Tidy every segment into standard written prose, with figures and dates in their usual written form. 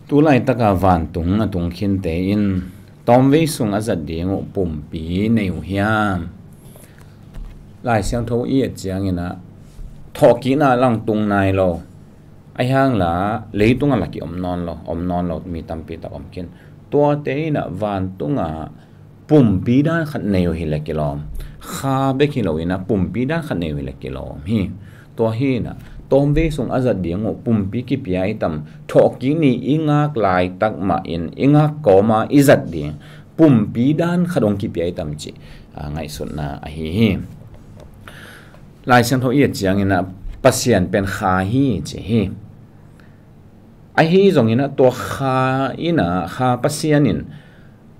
tu lai taka van tung atung khin te in tom ve sung azat ding pum pi neu hiam lai siang tho i chiang ina thoki na lang tung nai lo ai hang la leitung ala ki om non lo mi tam pi ta om kin to te na van tunga pum pi dan khat neu hi le kilom kha be ki lo ina pum pi dan khat neu hi le kilom hi to hi na tom ve sung azat ding pum pi ki pi ai tam thoki ni ingak lai tak ma in ingak ko ma izat ding pum pi dan khadong ki pi ai tam chi ngai sun na a hi lai siang tho i chiang ina pasian pen kha hi chi hi ai hi zong ina to kha ina kha pasian in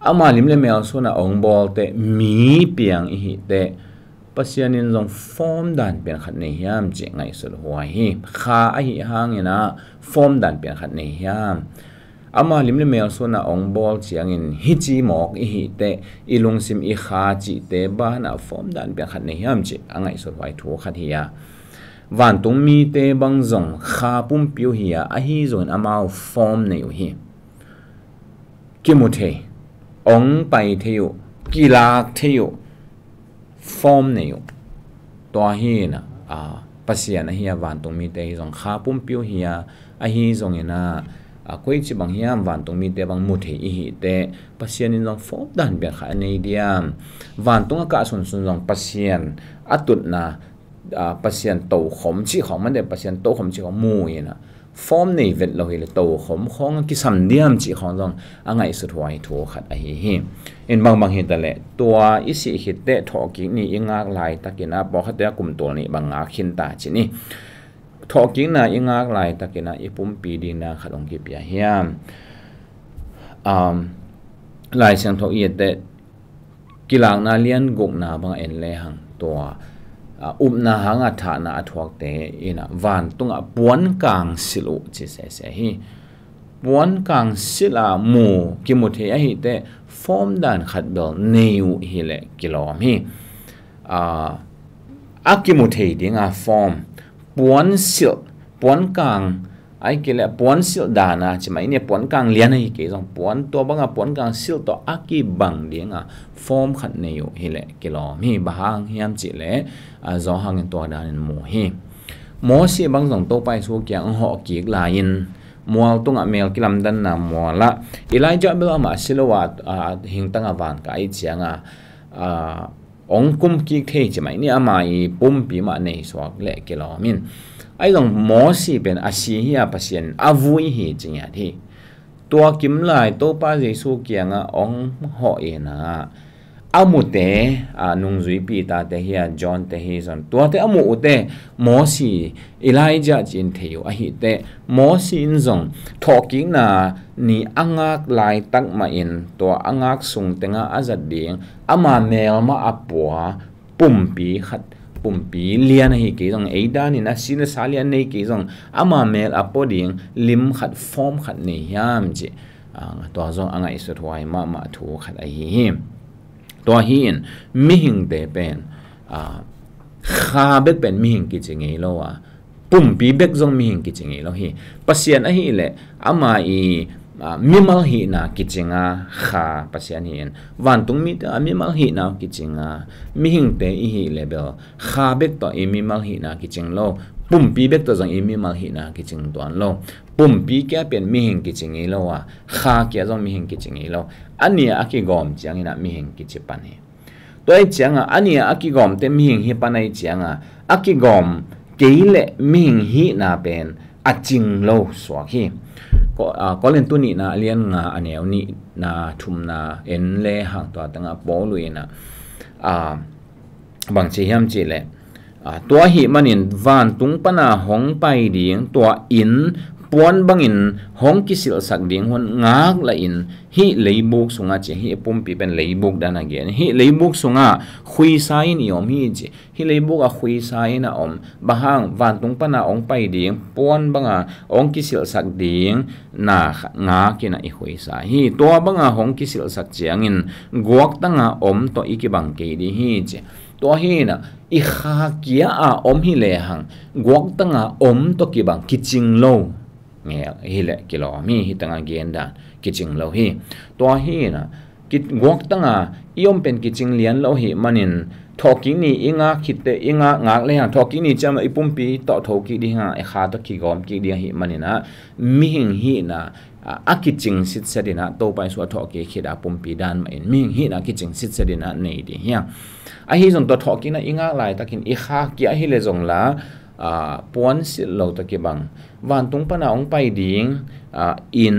ama lim le mel so na ong bol te mi piang hi te pasian in zong form dan pen khat nei hiam chi ngai sul huai hi kha a hi hang ina form dan pen khat nei hiam ama lim le mel so na ong bol chiang in hi chi mok hi te ilung sim i kha chi te ba na form dan pen khat nei hiam chi angai sul huai thu khat hi ya van tung mi te bang zong kha pum piu hi ya a hi zon amao form nei hi kimuthe ong pai theu kilak theu form nei to hi na pasian hi ya van tung mi te zong kha pum piu hi ya a hi zong ina koi chi bang hiam van tung mi te bang muthe hi te pasian in zong form dan be kha nei diam van tung ka sun zong pasian atut na pasian to khom chi khom man de pasian to khom chi khom mu ina form nei vet lo hi le to khom khong ki sam diam chi khong jong angai su thwai thu khat a hi in bang hi ta le tua isi hi te thoki ni ingak lai takina bo khate kum tol ni banga khin ta chi ni thoki na ingak lai takina ipum pi di na khalong ki pia hiam lai sang tho i te kilang na lian guk na bang en le hang tua na hanga tha na athuak te ina van tunga puan kang silu chi se hi puan kang sila mu kimuthe a hi te form dan khat bel neu hi le kilom hi akimuthe dinga form puan sil puan kang ai kile puan sil dana chi mai ne puan kang lian hi ke jong puan to banga puan kang sil to aki bang dinga form khat neu hi le kilom hi bahang hiam chi le zo hang to dan mo hi mo si bang jong to pai su kyang ho ki lain mual tunga mel kilam dan na mola Elijah bel ama silowat hing tanga van ka ai chianga ong kum ki the chi mai ni ama I pum pi ma nei so le kilomin ai jong mo si pen asi hi a pasien avui hi chinya thi to kim lai to pa jesu kyanga ong ho ena amute nung zui pi ta te hi John te hi zon to te amu ute mosi Elijah chin theu a hi te mosi in zong talking na ni angak lai tak ma in to angak sung tenga azat ding ama mel ma apwa pumpi khat pumpi lian hi ke zong eida ni na sin salian nei ke zong ama mel apoding lim khat form khat nei yam ji to zong anga isu thwai ma thu khat a hi to hin mi hing te pen kha bek pen mi hing ki chingei lo pum pi bek zong mi hing ki chingei lo hi pasian a hi le ama I mimal hi na ki chinga kha pasian hin van tung mi ta mimal hi na ki chinga mi hing te hi level kha bek to mimal hi na ki ching lo pum pi bek to zong mimal hi na ki ching ton lo pum pi kya pen mi hing ki chingei lo kha kya zong mi hing ki chingei lo ania aki gom chiang ina mi hing ki chipan he to ai chiang ania aki gom te mi hing hi panai chiang aki gom keile mi hing hi na pen aching lo swa hi ko len tu ni na lian nga aneu ni na thum na en le hang to tanga poluina bang chi hiam chi le to hi manin van tung pana hong pai ding to in puan bangin hong kisil sak ding hon ngak la in hi leibuk sunga che hi pumpi pen leibuk dan again hi leibuk sunga khui sai ni om hi che hi leibuk a khui sai na om bahang van tung pana ong pai ding puan banga ong kisil sak ding na nga kina I khui sa hi to banga hong kisil sak chiangin guak tanga om to ikibang ke di hi che to hi na I kha kia om hi le hang guak tanga om to kibang kiching lo nghe hi le kilo mi hi tanga gen dan kiching lo hi to hi na kit gok tanga iom pen kiching lian lo hi manin thoking ni inga khitte inga ngak le ha thoking ni chama ipumpi to thoki di ha e kha to ki gom ki di hi manina mi hing hi na akiching sit sedina to pai so thoki khida pumpi dan ma in mi hing hi na kiching sit sedina nei di hi a hi zong to thoki na inga lai takin i kha ki a hi le zong la puan sil lo ta ki bang van tung pana ong pai ding in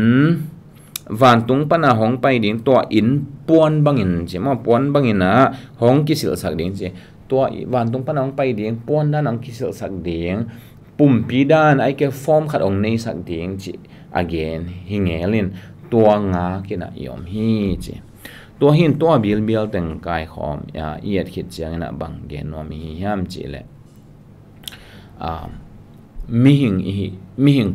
van tung pana hong pai ding to in puan bangin che ma puan bangin na hong ki sil sak ding che to van tung pana hong pai ding puan dan ang ki sil sak ding pum pi dan ai ke form khat ong nei sak ding chi again hingelin to nga kina yom hi che to hin to bil bil teng kai khom ya iet khit chiang na bang gen no mi hiam chi le mi hing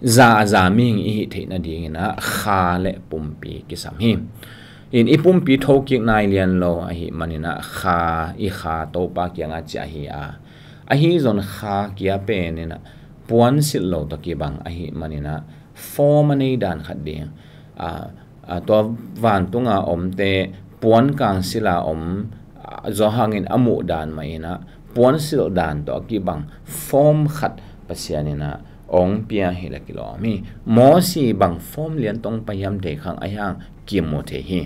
za ming i the na ding na kha le pumpi ki sam hi in i pumpi thoki nai lian lo a hi manina kha i kha to pa ki anga cha hi a hi zon kha kia pe ne na puan sil lo to ki bang a hi manina form nei dan khat ding to van tunga om te puan kang sila om zo hangin amu dan mai na puan sil dan to ki bang form khat pasianina ong pia hila kilo mi mo si bang form lian tong payam de khang ayang kimo the hi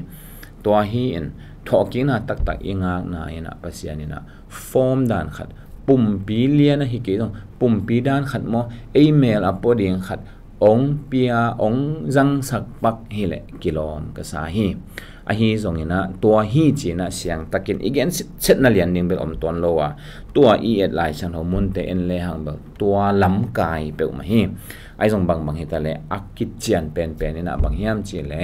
to hi in thokina tak tak inga na ina pasianina form dan khat pum pi lian hi ke dong pum pi dan khat mo email uploading khat ong pia ong jang sak pak hile kilom ka sa hi a hi zongina to hi china siang takin again set na lian ning bel om ton lowa to i et lai chan ho mun te en le hang bel to lam kai pe ma hi ai zong bang bang hita le akit chian pen pen ina bang hiam chi le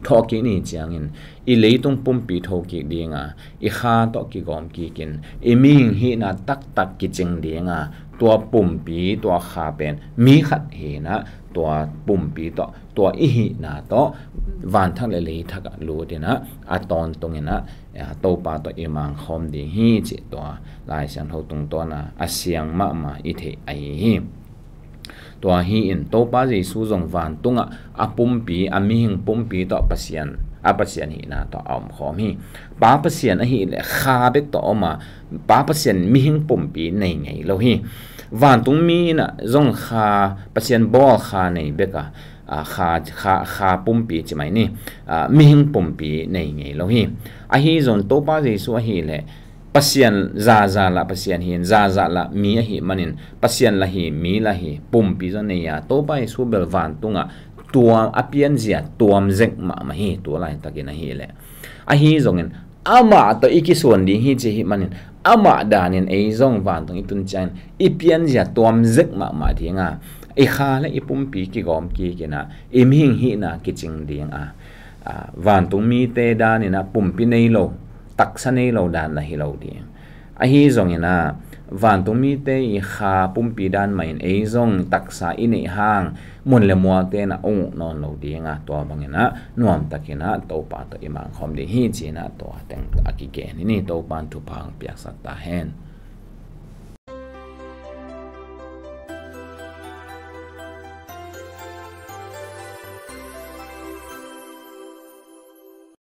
thoki ni chiang in i leitung pumpi thoki dinga i kha to ki gom ki kin i ming hi na tak tak ki ching dinga to pumpi to kha pen mi khat he na to pumpi to i hi na to van thang le le thak lu de na aton tong ina to pa to i mang khom ding hi chi to lai sang ho tung to na asiang ma i the ai hi to hi in to pa ji su jong van tunga apumpi ami hing pumpi to pasian apasian hi na to om khom hi pa pasian a hi le kha bek to ma pa pasian mi hing pumpi nei ngai lo hi van tung mi na jong kha pasian bol kha nei beka kha pumpi chi mai ni mi hing pumpi nei ngai lo hi a hi zon to pa ji su a hi le pasian za la pasian hin za la mi a hi manin pasian la hi mi la hi pumpi zo nei ya to pa su bel van tunga tuam apian zia tuam zek ma hi to lai takin a hi le a hi zongin ama to ikisuan ding hi chi hi manin ama danin ei zong van tung itun chan ipian zia tuam zek ma dinga e kha le ipumpi ki gom ki kina imhing hi na kiching ding van tung mi te danina pumpi nei lo taksa nei lo dan la hi lo ding a hi zongina van tung mi te i kha pumpi dan main ei zong taksa ine hang mun le mo te na ong non lo dinga to bangina nuam takina to pa to imang khom de hi china to teng akike ni to pan tu phang piak sak ta hen